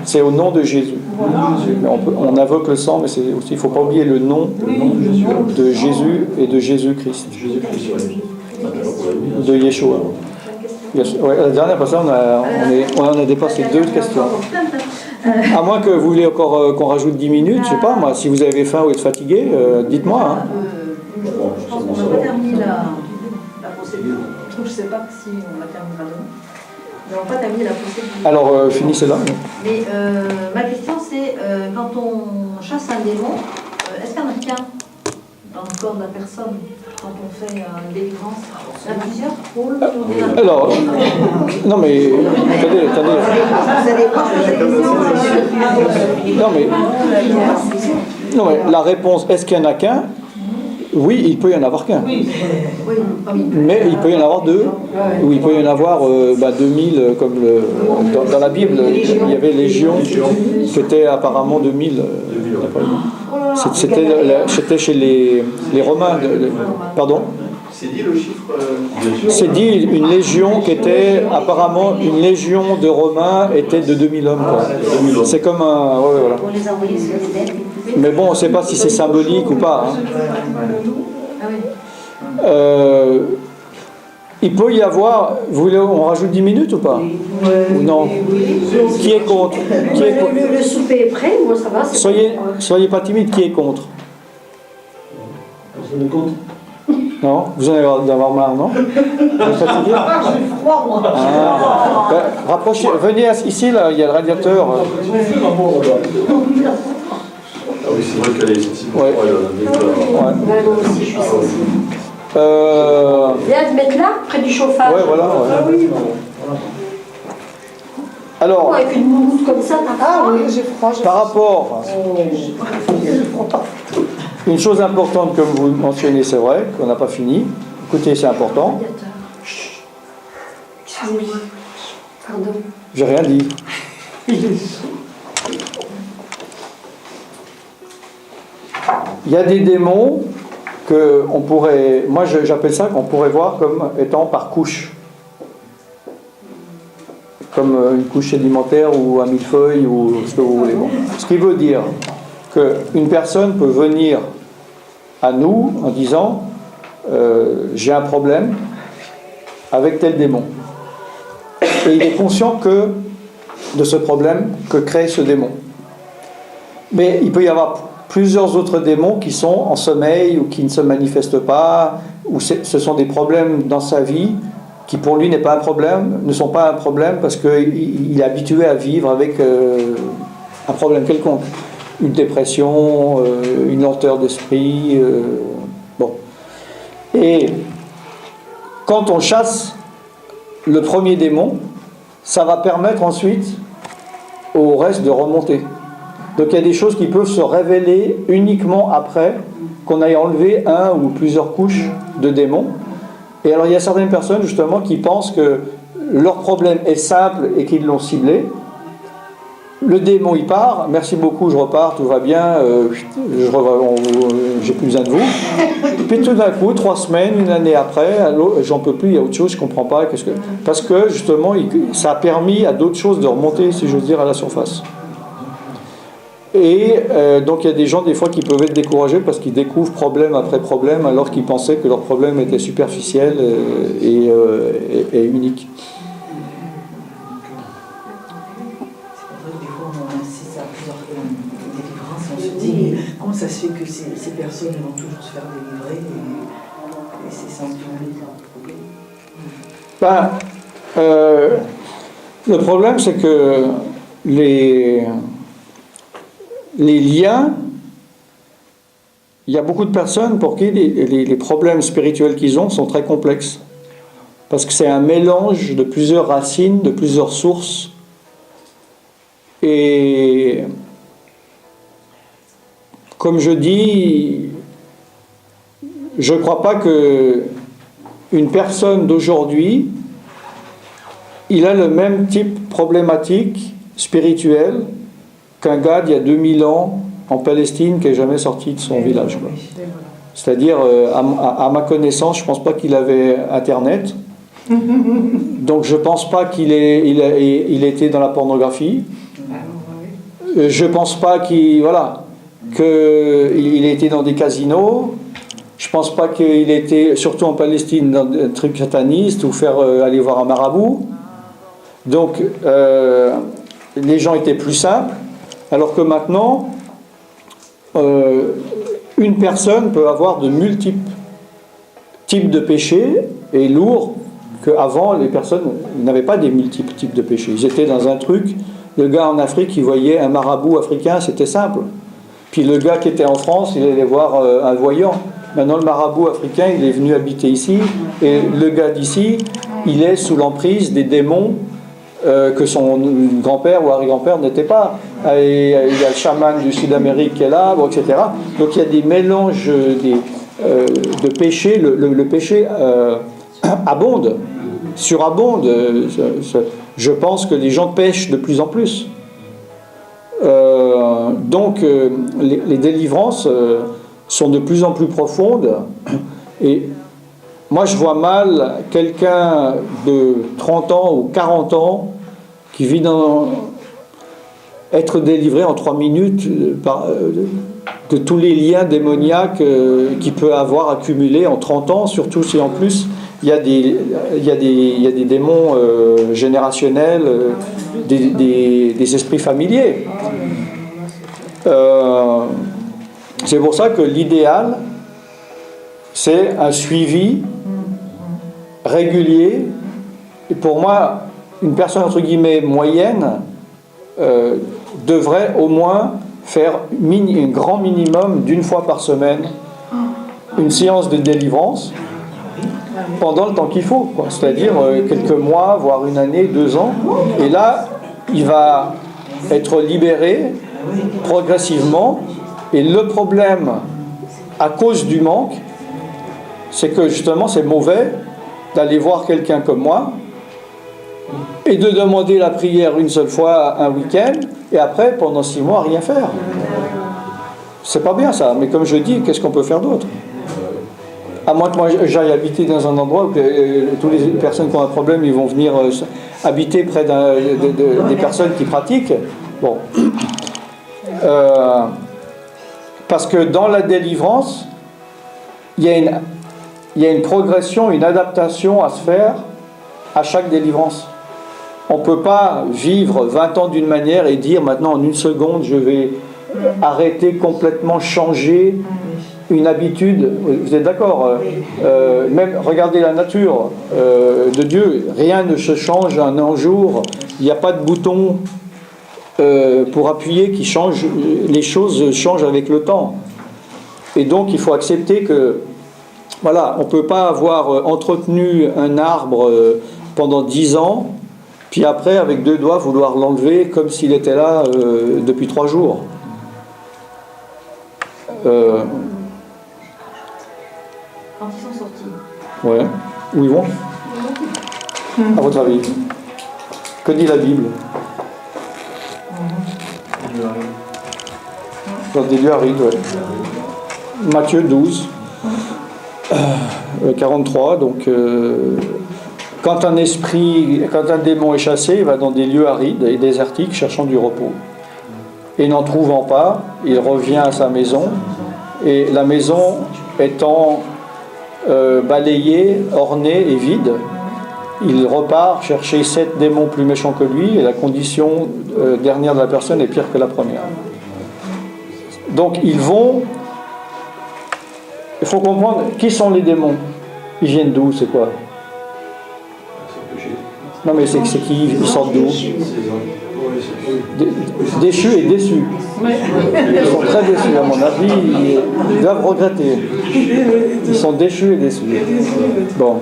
C'est au nom de Jésus. On invoque le sang, mais il ne faut pas oublier le nom de Jésus et de Jésus-Christ. De Yeshua. La dernière personne, on a dépassé 2 questions. À moins que vous voulez encore qu'on rajoute 10 minutes, je ne sais pas, moi, si vous avez faim ou êtes fatigué, dites-moi. Hein. Je pense qu'on n'a pas terminé la procédure. Je ne sais pas si on l'a terminé maintenant. Nous n'avons pas terminé la procédure. Alors, finissez là. Mais ma question, c'est quand on chasse un démon, est-ce qu'il y en a qu'un dans le corps de la personne quand on fait une délivrance? Il y en a plusieurs pôles. Alors, non mais, attendez. Non mais la réponse, est-ce qu'il y en a qu'un? Oui, il peut y en avoir qu'un. Mais il peut y en avoir 2, ou il peut y en avoir 2000, comme dans la Bible, il y avait Légion, c'était apparemment 2000. C'était chez les Romains. Pardon? C'est dit le chiffre C'est dit une légion qui était, apparemment, une légion de Romains était de 2000 hommes. Quoi. C'est comme un... Ouais, voilà. Pour les envoyer sur les dettes. Mais bon, on ne sait pas si c'est symbolique ou pas. Hein. Il peut y avoir... Vous voulez, on rajoute 10 minutes ou pas? Ou non? Qui est contre? Qui est contre? Le souper est prêt, moi ça va. Soyez pas timide, qui est contre? Personne ne compte. Non? Vous en avez d'avoir marre, non? Vous êtes fatigué? J'ai froid, moi. Rapprochez, venez ici, là, il y a le radiateur. Ah oui, c'est vrai qu'elle est sensible. Ouais. Moi aussi, je suis sensible. Viens te mettre là, près du chauffage. Ouais, voilà. Ouais. Ah oui. Alors, Avec une moumoute comme ça, t'as Ah froid. oui, j'ai froid. par rapport, une chose importante comme vous mentionnez, c'est vrai, qu'on n'a pas fini. Écoutez, c'est important. Excusez-moi. Pardon. J'ai rien dit. Il y a des démons que on pourrait, moi j'appelle ça qu'on pourrait voir comme étant par couche, comme une couche sédimentaire ou un millefeuille ou ce que vous voulez. Bon. Ce qui veut dire qu'une personne peut venir à nous en disant j'ai un problème avec tel démon, et il est conscient que de ce problème que crée ce démon, mais il peut y avoir plusieurs autres démons qui sont en sommeil ou qui ne se manifestent pas, ou ce sont des problèmes dans sa vie qui pour lui n'est pas un problème, ne sont pas un problème parce qu'il est habitué à vivre avec un problème quelconque, une dépression, une lenteur d'esprit, bon. Et quand on chasse le premier démon, ça va permettre ensuite au reste de remonter. Donc il y a des choses qui peuvent se révéler uniquement après qu'on ait enlevé un ou plusieurs couches de démons. Et alors il y a certaines personnes justement qui pensent que leur problème est simple et qu'ils l'ont ciblé. Le démon il part, merci beaucoup, je repars, tout va bien, j'ai plus besoin de vous. Puis tout d'un coup, 3 semaines, une année après, j'en peux plus, il y a autre chose, je comprends pas. Parce que justement, ça a permis à d'autres choses de remonter, si j'ose dire, à la surface. Et donc il y a des gens des fois qui peuvent être découragés parce qu'ils découvrent problème après problème alors qu'ils pensaient que leur problème était superficiel et unique. Des fois on insiste à plusieurs délivrances, on se dit mais comment ça se fait que ces personnes vont toujours se faire délivrer et c'est sans problème. Le problème c'est que les liens, il y a beaucoup de personnes pour qui les problèmes spirituels qu'ils ont sont très complexes. Parce que c'est un mélange de plusieurs racines, de plusieurs sources. Et comme je dis, je ne crois pas qu'une personne d'aujourd'hui, il a le même type problématique spirituelle qu'un gars d'il y a 2000 ans en Palestine qui n'est jamais sorti de son village. Quoi. C'est-à-dire, à ma connaissance, je ne pense pas qu'il avait Internet. Donc je ne pense pas qu'il était dans la pornographie. Je ne pense pas qu'il était dans des casinos. Je ne pense pas qu'il était, surtout en Palestine, dans des trucs satanistes ou faire aller voir un marabout. Donc les gens étaient plus simples. Alors que maintenant, une personne peut avoir de multiples types de péchés et lourds qu'avant les personnes n'avaient pas des multiples types de péchés. Ils étaient dans un truc, le gars en Afrique il voyait un marabout africain, c'était simple. Puis le gars qui était en France, il allait voir un voyant. Maintenant le marabout africain, il est venu habiter ici et le gars d'ici, il est sous l'emprise des démons que son grand-père ou arrière-grand-père n'était pas. Et il y a le chaman du Sud-Amérique qui est là, bon, etc. Donc il y a des mélanges de péchés. Le péché abonde, surabonde. Je pense que les gens pêchent de plus en plus. Donc les délivrances sont de plus en plus profondes. Et moi je vois mal quelqu'un de 30 ans ou 40 ans qui vit être délivré en 3 minutes de tous les liens démoniaques qu'il peut avoir accumulés en 30 ans, surtout si en plus il y a des démons générationnels, des esprits familiers. C'est pour ça que l'idéal, c'est un suivi régulier. Et pour moi, une personne entre guillemets moyenne devrait au moins faire un grand minimum d'une fois par semaine une séance de délivrance pendant le temps qu'il faut, c'est-à-dire quelques mois, voire une année, 2 ans. Et là, il va être libéré progressivement. Et le problème, à cause du manque, c'est que justement c'est mauvais d'aller voir quelqu'un comme moi et de demander la prière une seule fois un week-end et après pendant 6 mois rien faire. C'est pas bien ça, mais comme je dis, qu'est-ce qu'on peut faire d'autre? À moins que moi j'aille habiter dans un endroit où toutes les personnes qui ont un problème ils vont venir habiter près des personnes qui pratiquent. Bon. Parce que dans la délivrance, il y a une progression, une adaptation à se faire à chaque délivrance. On ne peut pas vivre 20 ans d'une manière et dire maintenant en une seconde je vais arrêter complètement, changer une habitude. Vous êtes d'accord? Même regardez la nature de Dieu, rien ne se change en un jour. Il n'y a pas de bouton pour appuyer qui change. Les choses changent avec le temps. Et donc il faut accepter que voilà, on ne peut pas avoir entretenu un arbre pendant 10 ans, puis après, avec 2 doigts, vouloir l'enlever comme s'il était là depuis 3 jours. Quand ils sont sortis. Ouais. Où ils vont? À votre avis? Que dit la Bible? Dans des lieux arides, ouais. Matthieu 12. 43, donc quand un démon est chassé, il va dans des lieux arides et désertiques cherchant du repos. Et n'en trouvant pas, il revient à sa maison, et la maison étant balayée, ornée et vide, il repart chercher 7 démons plus méchants que lui, et la condition dernière de la personne est pire que la première. Donc ils vont... Il faut comprendre, qui sont les démons? Ils viennent d'où? C'est quoi? Non mais c'est qui? Ils sortent d'où? Déchus et déçus. Ils sont très déçus à mon avis, ils doivent regretter. Ils sont déchus et déçus. Bon.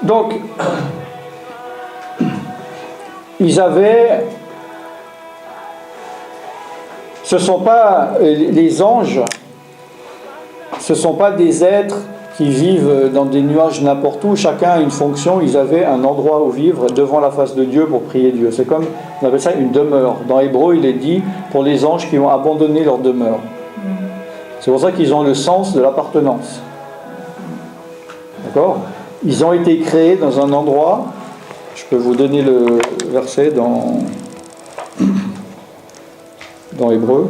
Donc, ils avaient... Ce ne sont pas les anges... Ce ne sont pas des êtres qui vivent dans des nuages n'importe où. Chacun a une fonction. Ils avaient un endroit où vivre devant la face de Dieu pour prier Dieu. C'est comme, on appelle ça une demeure. Dans Hébreu, il est dit pour les anges qui ont abandonné leur demeure. C'est pour ça qu'ils ont le sens de l'appartenance. D'accord? Ils ont été créés dans un endroit. Je peux vous donner le verset dans Hébreu.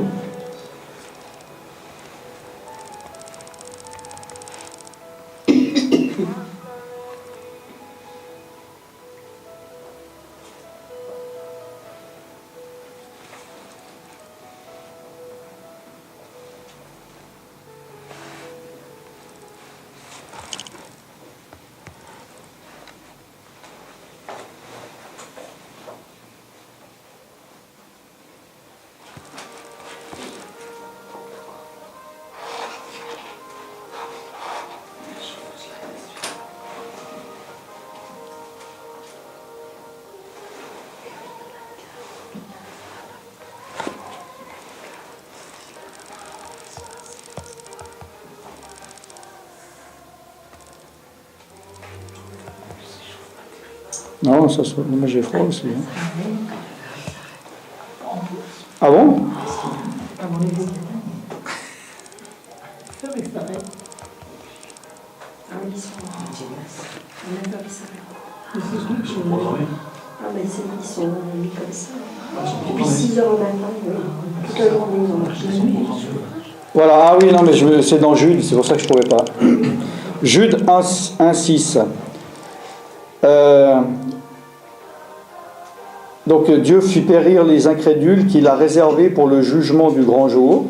Non, ça soit... Moi j'ai froid aussi. Hein. Ah bon? Ah oui, ça. Ils sont programmés. Ah ben ils sont mis comme ça. Depuis 6 heures le matin, toute la journée ils ont marché. Voilà, ah oui, non, mais c'est dans Jude, c'est pour ça que je ne trouvais pas. Jude 1,6. Donc Dieu fit périr les incrédules qu'il a réservés pour le jugement du grand jour,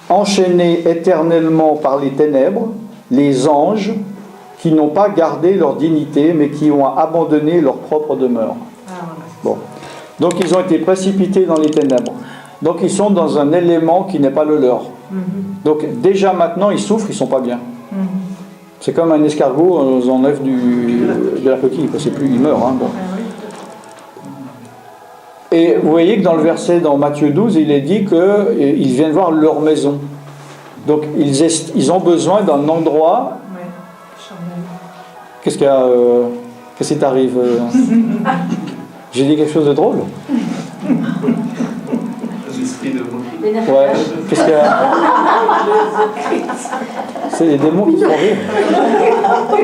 enchaînés éternellement par les ténèbres, les anges qui n'ont pas gardé leur dignité, mais qui ont abandonné leur propre demeure. Bon. Donc ils ont été précipités dans les ténèbres. Donc ils sont dans un élément qui n'est pas le leur. Donc déjà maintenant ils souffrent, ils ne sont pas bien. C'est comme un escargot, on les enlève de la coquille, c'est plus, il meurt. Hein, bon. Et vous voyez que dans le verset, dans Matthieu 12, il est dit qu'ils viennent voir leur maison. Donc ils ont besoin d'un endroit. Qu'est-ce qu'il y a qu'est-ce qui t'arrive J'ai dit quelque chose de drôle. L'esprit de vous. Ouais, qu'est-ce qu'il y a C'est les démons qui font rire.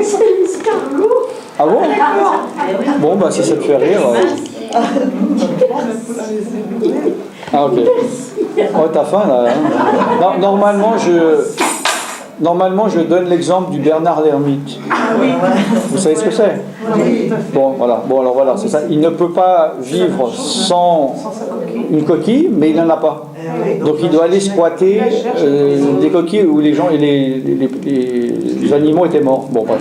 C'est l'escargot. Ah bon Bon, bah si ça te fait rire. Ah ok. Oh, t'as faim là. Hein. Non, normalement, je donne l'exemple du Bernard l'ermite. Vous savez ce que c'est ? Bon, voilà. Bon, alors voilà, c'est ça. Il ne peut pas vivre sans une coquille, mais il n'en a pas. Donc il doit aller squatter des coquilles où les gens et les animaux étaient morts. Bon, bref.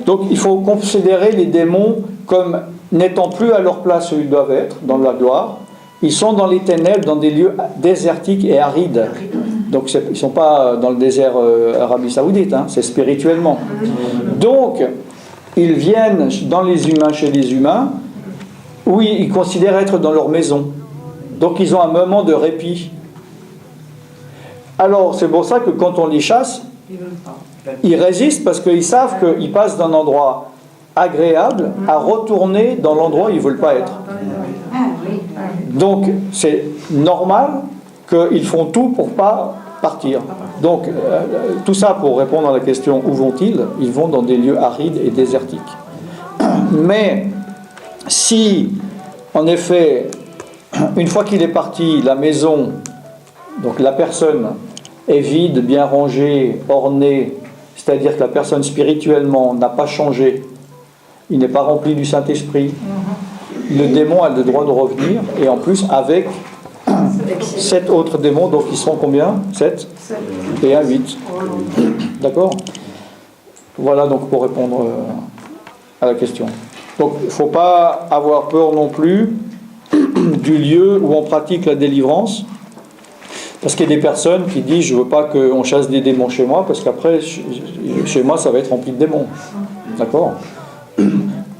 Donc il faut considérer les démons comme n'étant plus à leur place où ils doivent être, dans la gloire. Ils sont dans les ténèbres, dans des lieux désertiques et arides. Donc ils ne sont pas dans le désert Arabie Saoudite, hein, c'est spirituellement. Donc ils viennent dans les humains, chez les humains, où ils considèrent être dans leur maison. Donc ils ont un moment de répit. Alors c'est pour ça que quand on les chasse, ils résistent parce qu'ils savent qu'ils passent d'un endroit agréable à retourner dans l'endroit où ils ne veulent pas être. Donc c'est normal qu'ils font tout pour ne pas partir. Donc tout ça pour répondre à la question où vont-ils ? Ils vont dans des lieux arides et désertiques. Mais si en effet une fois qu'il est parti, la maison, donc la personne est vide, bien rangée, ornée, c'est-à-dire que la personne spirituellement n'a pas changé, il n'est pas rempli du Saint-Esprit, le démon a le droit de revenir, et en plus avec 7 autres démons, donc ils seront combien ? 7 et 1, 8. D'accord ? Voilà donc pour répondre à la question. Donc il ne faut pas avoir peur non plus du lieu où on pratique la délivrance, parce qu'il y a des personnes qui disent je ne veux pas qu'on chasse des démons chez moi, parce qu'après chez moi ça va être rempli de démons. D'accord ?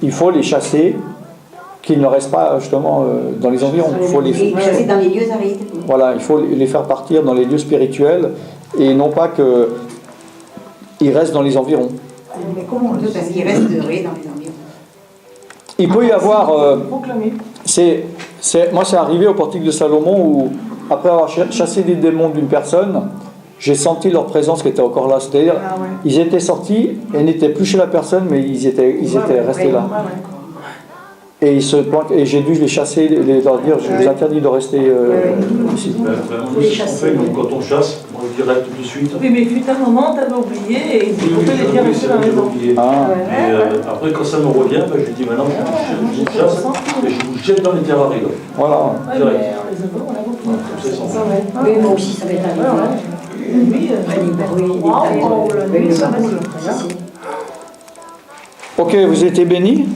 Il faut les chasser, qu'ils ne restent pas justement dans les environs. Il faut les chasser dans les lieux arides. Voilà, il faut les faire partir dans les lieux spirituels, et non pas qu'ils restent dans les environs. Mais comment on peut, parce qu'ils restent dans les environs. Il peut y avoir... moi, c'est arrivé au portique de Salomon où, après avoir chassé des démons d'une personne, j'ai senti leur présence qui était encore là. C'est-à-dire, ils étaient sortis et n'étaient plus chez la personne, mais ils étaient restés là. Et ils se planquent, et j'ai dû les chasser, leur dire je vous interdis de rester ici. Quand on chasse, on les dirait tout de suite. Oui, mais il fut un moment, tu avais oublié et il faut les dire rester dans la maison. Et après, quand ça me revient, je lui dis maintenant, je chasse et je vous jette dans les terres arides. Voilà. Oui, moi aussi, ça m'est arrivé. Oui, ok, vous étiez bénis ?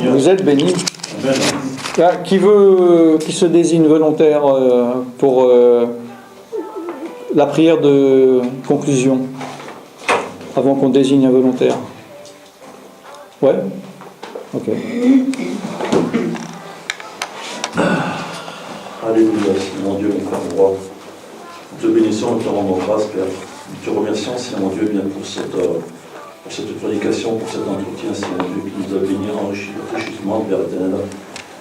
Vous êtes bénis. Qui se désigne volontaire pour la prière de conclusion, avant qu'on désigne un volontaire? Ouais? Ok. Alléluia, Seigneur mon Dieu, mon Père roi. Nous te bénissons et te rendons grâce, Père. Nous te remercions, Seigneur mon Dieu, bien pour cette prédication, pour cet entretien, Seigneur mon Dieu, qui nous a bénis enrichissement, Père éternel.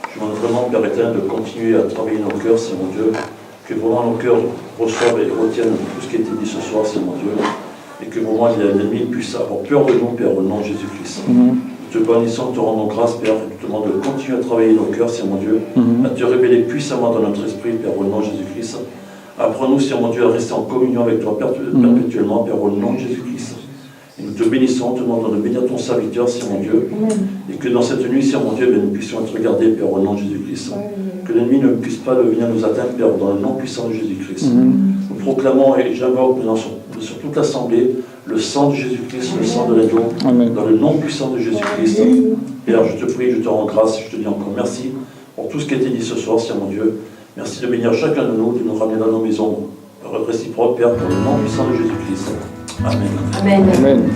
Je demande vraiment, Père éternel, de continuer à travailler nos cœurs, Seigneur mon Dieu, que vraiment nos cœurs reçoivent et retiennent tout ce qui a été dit ce soir, Seigneur mon Dieu. et que vraiment l'ennemi puisse avoir peur de nous, Père, au nom de Jésus-Christ. Nous te bénissons, te rendons grâce, Père, et nous te demandons de continuer à travailler nos cœurs, Seigneur mon Dieu, à te révéler puissamment dans notre esprit, Père, au nom de Jésus-Christ. Apprends-nous, Seigneur mon Dieu, à rester en communion avec toi perpétuellement, Père, au nom de Jésus-Christ. Et nous te bénissons, te demandons de bénir ton serviteur, Seigneur mon Dieu, et que dans cette nuit, Seigneur mon Dieu, nous puissions être regardés, Père, au nom de Jésus-Christ. Que l'ennemi ne puisse pas venir nous atteindre, Père, dans le nom puissant de Jésus-Christ. Nous proclamons et j'invoque sur toute l'assemblée le sang de Jésus-Christ, le sang de l'agneau, dans le nom puissant de Jésus-Christ. Père, je te prie, je te rends grâce, je te dis encore merci pour tout ce qui a été dit ce soir, Seigneur mon Dieu. Merci de bénir chacun de nous, de nous ramener dans nos maisons réciproques, Père, pour le nom puissant de Jésus-Christ. Amen. Amen. Amen.